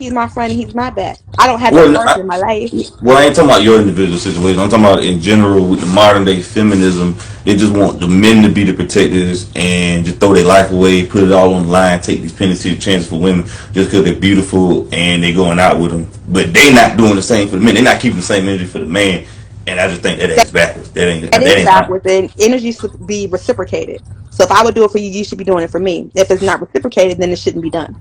he's my friend and he's my best. I don't have that Well, person in my life. I ain't talking about your individual situation. I'm talking about in general with the modern day feminism. They just want the men to be the protectors and just throw their life away, put it all on the line, take these penalty chances for women just because they're beautiful and they going out with them. But they not doing the same for the men. They're not keeping the same energy for the man. And I just think that is backwards. That That is ain't right. backwards, and energy should be reciprocated. So if I would do it for you, you should be doing it for me. If it's not reciprocated, then it shouldn't be done.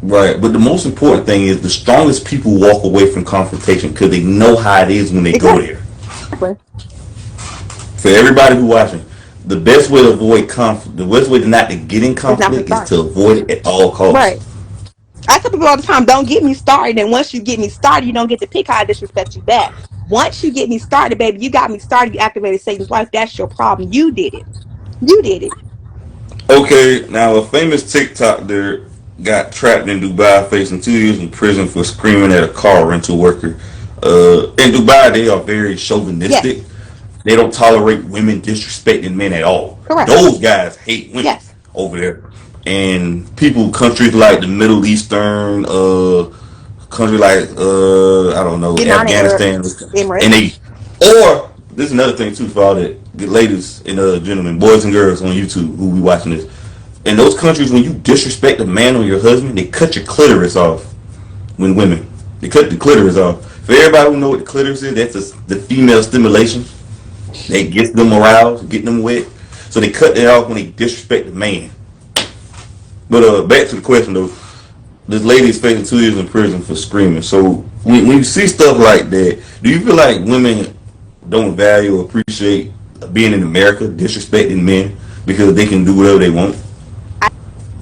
Right, but the most important thing is the strongest people walk away from confrontation because they know how it is when they go Exactly. there. For everybody who watching, the best way to avoid conflict, the best way to not to get in It's not to conflict is start. to avoid it at all costs. Right. I tell people all the time, don't get me started. And once you get me started, you don't get to pick how I disrespect you back. Once you get me started, baby, you got me started. You activated Satan's wife. That's your problem. You did it. You did it. Okay, now a famous TikToker got trapped in Dubai facing 2 years in prison for screaming at a car rental worker. In Dubai, they are very chauvinistic. Yes. They don't tolerate women disrespecting men at all. Correct. Those guys hate women Yes. over there. And people, countries like the Middle Eastern, country like I don't know, United Arab Afghanistan, and Emirates. they, or this is another thing too for all the good ladies and gentlemen, boys and girls on YouTube who be watching this. In those countries, when you disrespect a man or your husband, they cut your clitoris off. When women, they cut the clitoris off. For everybody who know what the clitoris is, the female stimulation that gets them aroused, get them wet. So they cut that off when they disrespect the man. But back to the question though, this lady is facing 2 years in prison for screaming. So when you see stuff like that, do you feel like women don't value or appreciate being in America, disrespecting men because they can do whatever they want?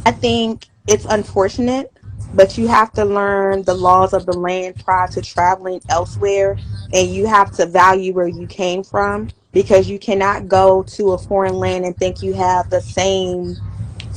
I think it's unfortunate, but you have to learn the laws of the land prior to traveling elsewhere, and you have to value where you came from because you cannot go to a foreign land and think you have the same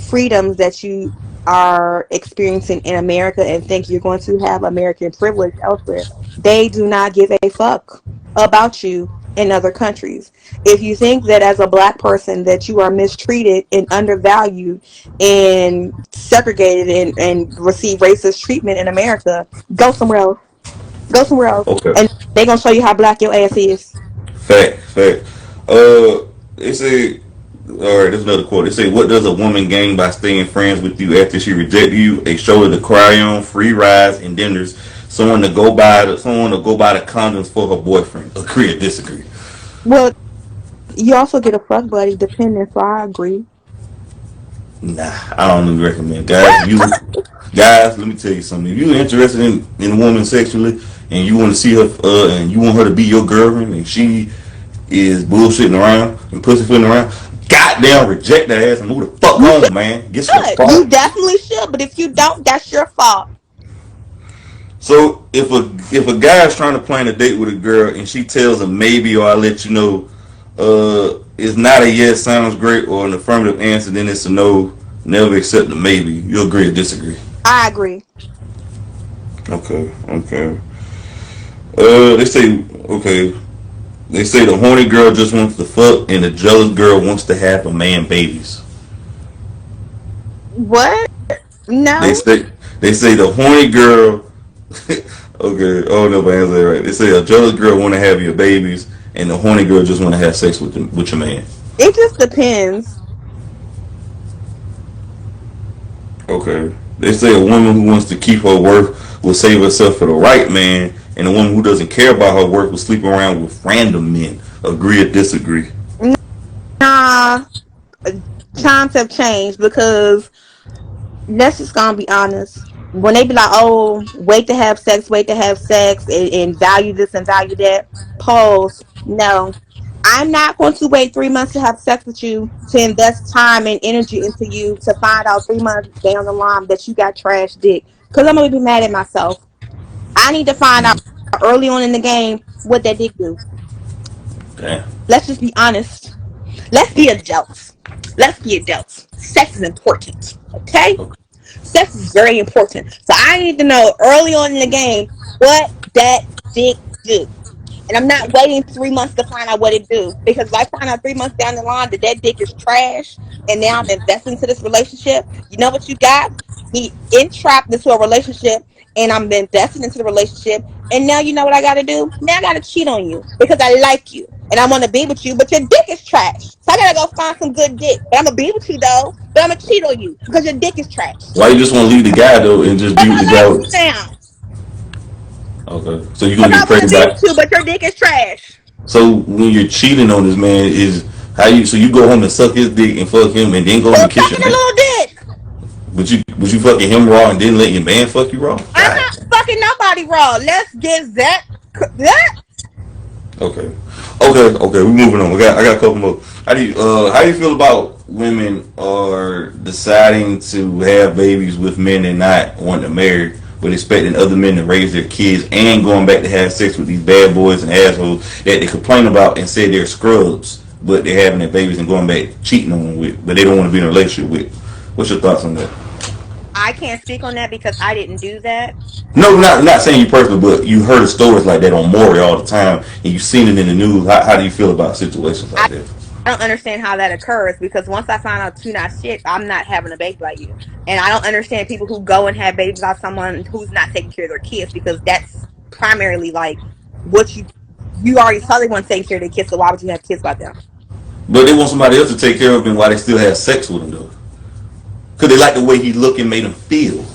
freedoms that you are experiencing in America and think you're going to have American privilege elsewhere. They do not give a fuck about you in other countries. If you think that as a black person that you are mistreated and undervalued and segregated and receive racist treatment in America, go somewhere else. Go somewhere else. Okay. And they're gonna show you how black your ass is. Fact. They say, all right, there's another quote. They say, what does a woman gain by staying friends with you after she rejected you? A shoulder to cry on, free rides and dinners, someone to go buy the condoms for her boyfriend. Agree or disagree? Well, you also get a fuck buddy dependent, so I agree. Nah, I don't even recommend guys. Guys, let me tell you something. If you're interested in a woman sexually and you want to see her and you want her to be your girlfriend and she is bullshitting around and pussyfooting around, goddamn reject that ass and move the fuck You home, man. Get some should. You car. definitely should. But if you don't, that's your fault. So if a guy's trying to plan a date with a girl and she tells him maybe or I'll let you know, it's not a yes sounds great or an affirmative answer, then it's a no. Never accept a maybe. You agree or disagree? I agree. Okay. They say okay. They say the horny girl just wants to fuck and the jealous girl wants to have a man babies. What? They No. say they say the horny girl. Okay, oh no, if I answer that right. They say a jealous girl want to have your babies, and the horny girl just want to have sex with your man. It just depends. Okay. They say a woman who wants to keep her worth will save herself for the right man, and a woman who doesn't care about her worth will sleep around with random men. Agree or disagree? Nah, times have changed because let's just gonna be honest. When they be like, "Oh, wait to have sex, and value this and value that," pause. No, I'm not going to wait 3 months to have sex with you to invest time and energy into you to find out 3 months down the line that you got trash dick. Because I'm gonna be mad at myself. I need to find out early on in the game what that dick do. Damn. Let's just be honest. Let's be adults. Let's be adults. Sex is important. Okay? Okay. Sex is very important. So I need to know early on in the game what that dick do. And I'm not waiting 3 months to find out what it do. Because if I find out 3 months down the line that that dick is trash and now I'm investing into this relationship, you know what you got? Me entrapped into a relationship and I'm invested into the relationship. And now you know what I got to do? Now I got to cheat on you because I like you and I want to be with you, but your dick is trash. So I got to go find some good dick. But I'm going to be with you though, but I'm going to cheat on you because your dick is trash. Why you just want to leave the guy though and just be Because with the I guy? like you now. Okay, so you Because gonna I get want to pregnant be by? with you, but your dick is trash. So when you're cheating on this man, is how you? So you go home and suck his dick and fuck him, and then go home Who's and kiss sucking your a man? little dick? But you fucking him raw and didn't let your man fuck you raw? I'm God. not fucking nobody raw. Let's get that. Okay. Okay. We're moving on. I got a couple more. How do you feel about women are deciding to have babies with men and not wanting to marry, but expecting other men to raise their kids and going back to have sex with these bad boys and assholes that they complain about and say they're scrubs, but they're having their babies and going back cheating on them with, but they don't want to be in a relationship with. What's your thoughts on that? I can't speak on that because I didn't do that. No, not saying you personally, but you heard of stories like that on Maury all the time, and you've seen it in the news. How do you feel about situations like I that? I don't understand how that occurs because once I find out you're not shit, I'm not having a baby by you. And I don't understand people who go and have babies by someone who's not taking care of their kids because that's primarily like what you already saw they want to take care of their kids, so why would you have kids by them? But they want somebody else to take care of them while they still have sex with him, though. Because they like the way he look and made them feel.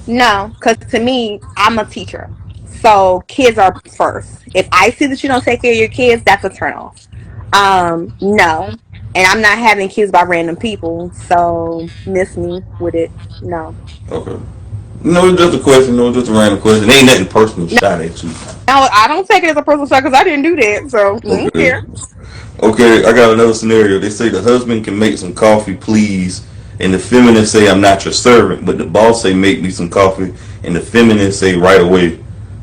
No, because to me, I'm a teacher. So kids are first. If I see that you don't take care of your kids, that's a turn off. No. And I'm not having kids by random people, so miss me with it. No. Okay. No, it's just a question. No, it's just a random question. It ain't nothing personal shot at you. No, I don't take it as a personal shot because I didn't do that, so I don't Okay. care. Okay, I got another scenario. They say the husband can make some coffee, please, and the feminist say I'm not your servant, but the boss say make me some coffee, and the feminist say right away.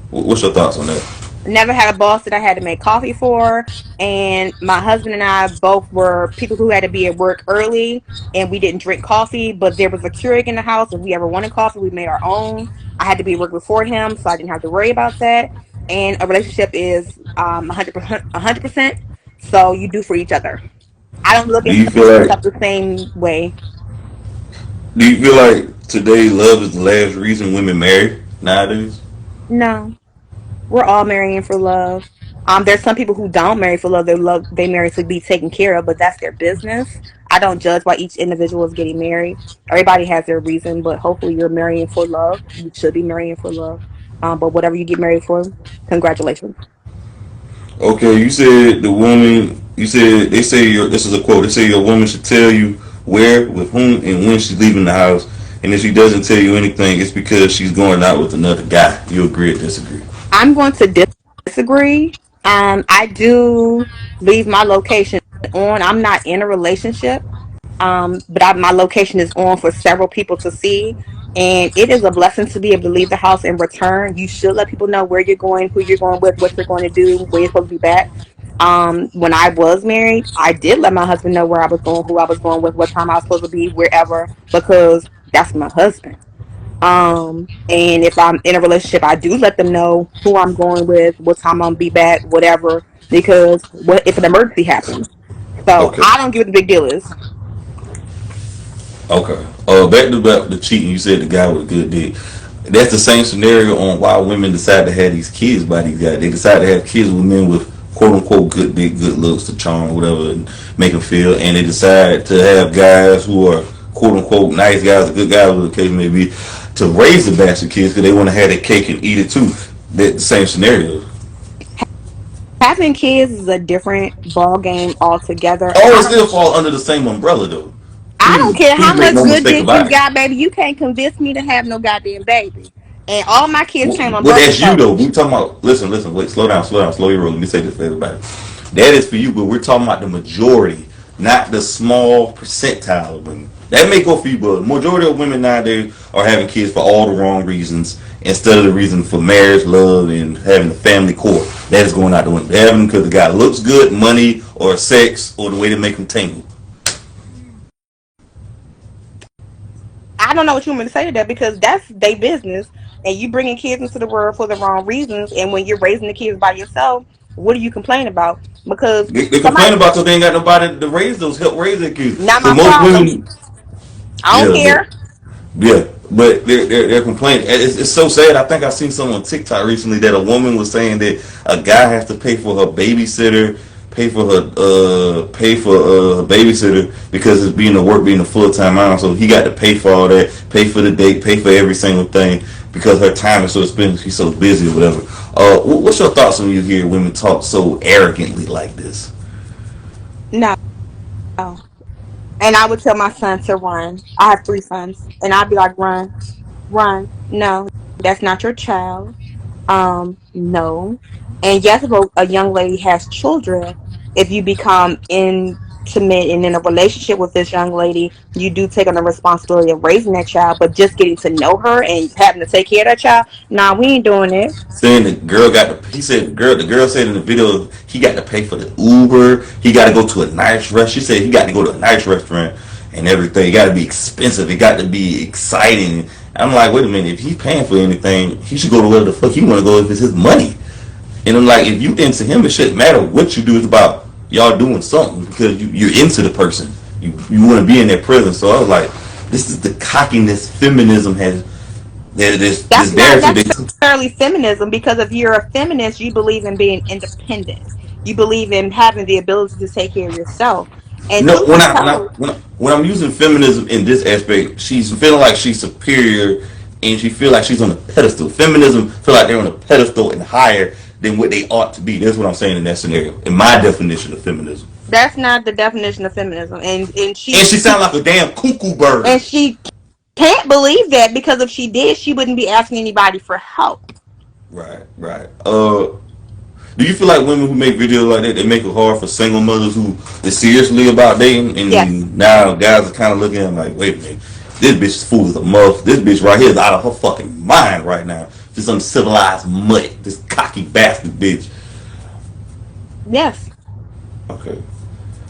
What's your thoughts on that? Never had a boss that I had to make coffee for, and my husband and I both were people who had to be at work early, and we didn't drink coffee, but there was a Keurig in the house. If we ever wanted coffee, we made our own. I had to be at work before him, so I didn't have to worry about that. And a relationship is 100%, 100%. So you do for each other. I don't look Do at you feel like stuff the same way. Do you feel like today love is the last reason women marry nowadays? No, we're all marrying for love. There's some people who don't marry for love. They marry to be taken care of, but that's their business. I don't judge why each individual is getting married. Everybody has their reason, but hopefully you're marrying for love. You should be marrying for love. But whatever you get married for, congratulations. Okay, you said the woman. You said they say your. This is a quote. They say your woman should tell you where, with whom, and when she's leaving the house. And if she doesn't tell you anything, it's because she's going out with another guy. You agree or disagree? I'm going to disagree. I do leave my location on. I'm not in a relationship. But my location is on for several people to see. And it is a blessing to be able to leave the house and return. You should let people know where you're going, who you're going with, what you're going to do, where you're supposed to be back. When I was married, I did let my husband know where I was going, who I was going with, what time I was supposed to be, wherever, because that's my husband. And if I'm in a relationship, I do let them know who I'm going with, what time I'm gonna be back, whatever, because what if an emergency happens? So Okay. I don't give what the big deal is. Okay. Back to the cheating. You said the guy with a good dick. That's the same scenario on why women decide to have these kids by these guys. They decide to have kids with men with quote unquote good dick, good looks, to charm, whatever, and make them feel. And they decide to have guys who are quote unquote nice guys, good guys, whatever the case may be, to raise the bastard kids because they want to have their cake and eat it too. That the same scenario. Having kids is a different ball game altogether. Oh, it still fall under the same umbrella though. I don't care Please how make much no good mistake dick you about it. got, baby. You can't convince me to have no goddamn baby. And all my kids came on Well, birth that's you control. though. We talking about. Listen. Wait, slow your roll. Let me say this for everybody. That is for you, but we're talking about the majority, not the small percentile of women. That may go for you, but the majority of women nowadays are having kids for all the wrong reasons instead of the reason for marriage, love, and having a family core. That is going out the window. They're having them because the guy looks good, money, or sex, or the way they make them tingle. I don't know what you want me to say to that because that's their business. And you bringing kids into the world for the wrong reasons. And when you're raising the kids by yourself, what do you complain about? Because They somebody, complain about because they ain't got nobody to raise those, help raise their kids. not Because my most problem. women, I don't yeah, but care. yeah. But they're complaining. It's so sad. I think I seen someone on TikTok recently that a woman was saying that a guy has to pay for her babysitter, pay for her babysitter because it's being a work being a full time mom. So he got to pay for all that, pay for the date, pay for every single thing because her time is so expensive. She's so busy or whatever. What's your thoughts when you hear women talk so arrogantly like this? No. And I would tell my son to run. I have three sons, and I'd be like, run, run. No, that's not your child. No. And yes, if a young lady has children, if you become intimate and in a relationship with this young lady, you do take on the responsibility of raising that child. But just getting to know her and having to take care of that child, nah, we ain't doing it. Saying the girl got to, he said the girl said in the video he got to pay for the Uber, he got to go to a nice restaurant. She said he got to go to a nice restaurant and everything. It got to be expensive. It got to be exciting. I'm like, wait a minute. If he's paying for anything, he should go to where the fuck he want to go if it's his money. And I'm like, if you into him, it shouldn't matter what you do. It's about y'all doing something because you're into the person. You want to be in their presence. So I was like, this is the cockiness feminism has. This That's not narrative. necessarily feminism, because if you're a feminist, you believe in being independent. You believe in having the ability to take care of yourself. And No, truth be told, when I'm using feminism in this aspect, she's feeling like she's superior, and she feel like she's on a pedestal. Feminism feel like they're on a pedestal and higher than what they ought to be. That's what I'm saying in that scenario. In my definition of feminism, that's not the definition of feminism. And and she sound like a damn cuckoo bird. she can't believe that, because if she did, she wouldn't be asking anybody for help. Right, right. Do you feel like women who make videos like that, they make it hard for single mothers who are seriously about dating, Yes. and now guys are kind of looking at them like, wait a minute, this bitch is full of a muff. This bitch right here is out of her fucking mind right now. This uncivilized mutt, this cocky bastard bitch. Yes. Okay.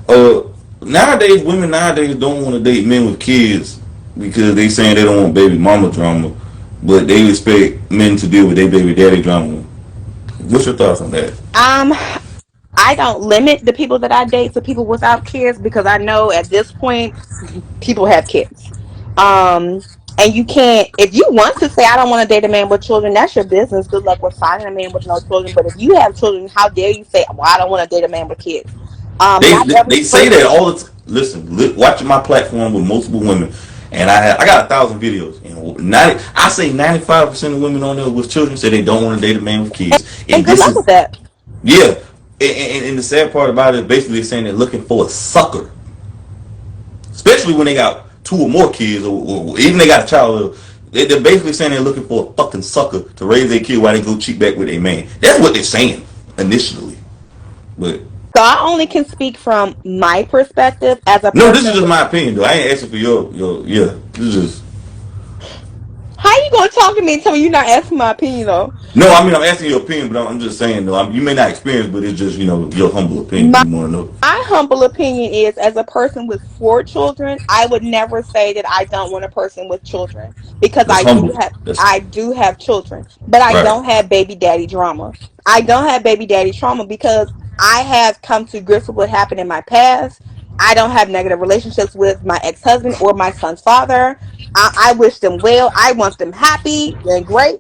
Uh, Nowadays, women nowadays don't want to date men with kids because they saying they don't want baby mama drama, but they expect men to deal with their baby daddy drama. What's your thoughts on that? Um, I don't limit the people that I date to people without kids, because I know at this point people have kids. Um, and you can't, if you want to say I don't want to date a man with children, that's your business. Good luck with finding a man with no children. But if you have children, how dare you say, well, I don't want to date a man with kids? They Not every they say that person. all the listen. Watching my platform with multiple women, and I got 1,000 videos. And 90, I say 95% of women on there with children say they don't want to date a man with kids. And And good this luck is with that. yeah. And the sad part about it is basically saying they're looking for a sucker, especially when they got two or more kids, or even they got a child. They're basically saying they're looking for a fucking sucker to raise their kid while they go cheat back with a man. That's what they're saying initially, but. So I only can speak from my perspective as a No, this is person just with. my opinion, though. I ain't asking for your yeah. This is just How you gonna talk to me and tell me you're not asking my opinion though? no. I mean, I'm asking your opinion, but I'm just saying though. You may not experience, but it's just your humble opinion. My You want to know? my humble opinion is, as a person with four children, I would never say that I don't want a person with children, because That's humble. That's I do have children, but I right. don't have baby daddy drama. I don't have baby daddy trauma because I have come to grips with what happened in my past. I don't have negative relationships with my ex-husband or my son's father. I wish them well. I want them happy and great.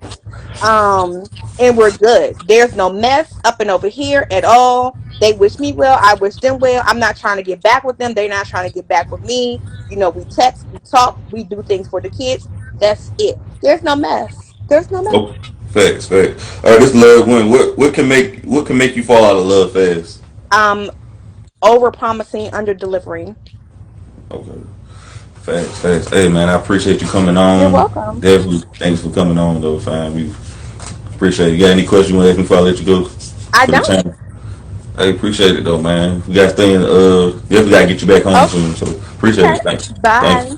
Um, and we're good. There's no mess up and over here at all. They wish me well. I wish them well. I'm not trying to get back with them. They're not trying to get back with me. We text, we talk, we do things for the kids. That's it. There's no mess. There's no mess. Oh, facts, facts. All right, this love one. What can make you fall out of love fast? Um, Over promising, under delivering. Okay, facts, facts. Hey man, I appreciate you coming You're on. welcome. Definitely, thanks for coming on though, fam. We appreciate it. You got any questions you want to ask me before I let you go I for the don't. channel? I appreciate it though, man. We got to stay in. Definitely got to get you back home Oh, soon. So appreciate okay. it. Thanks. Thanks. Bye.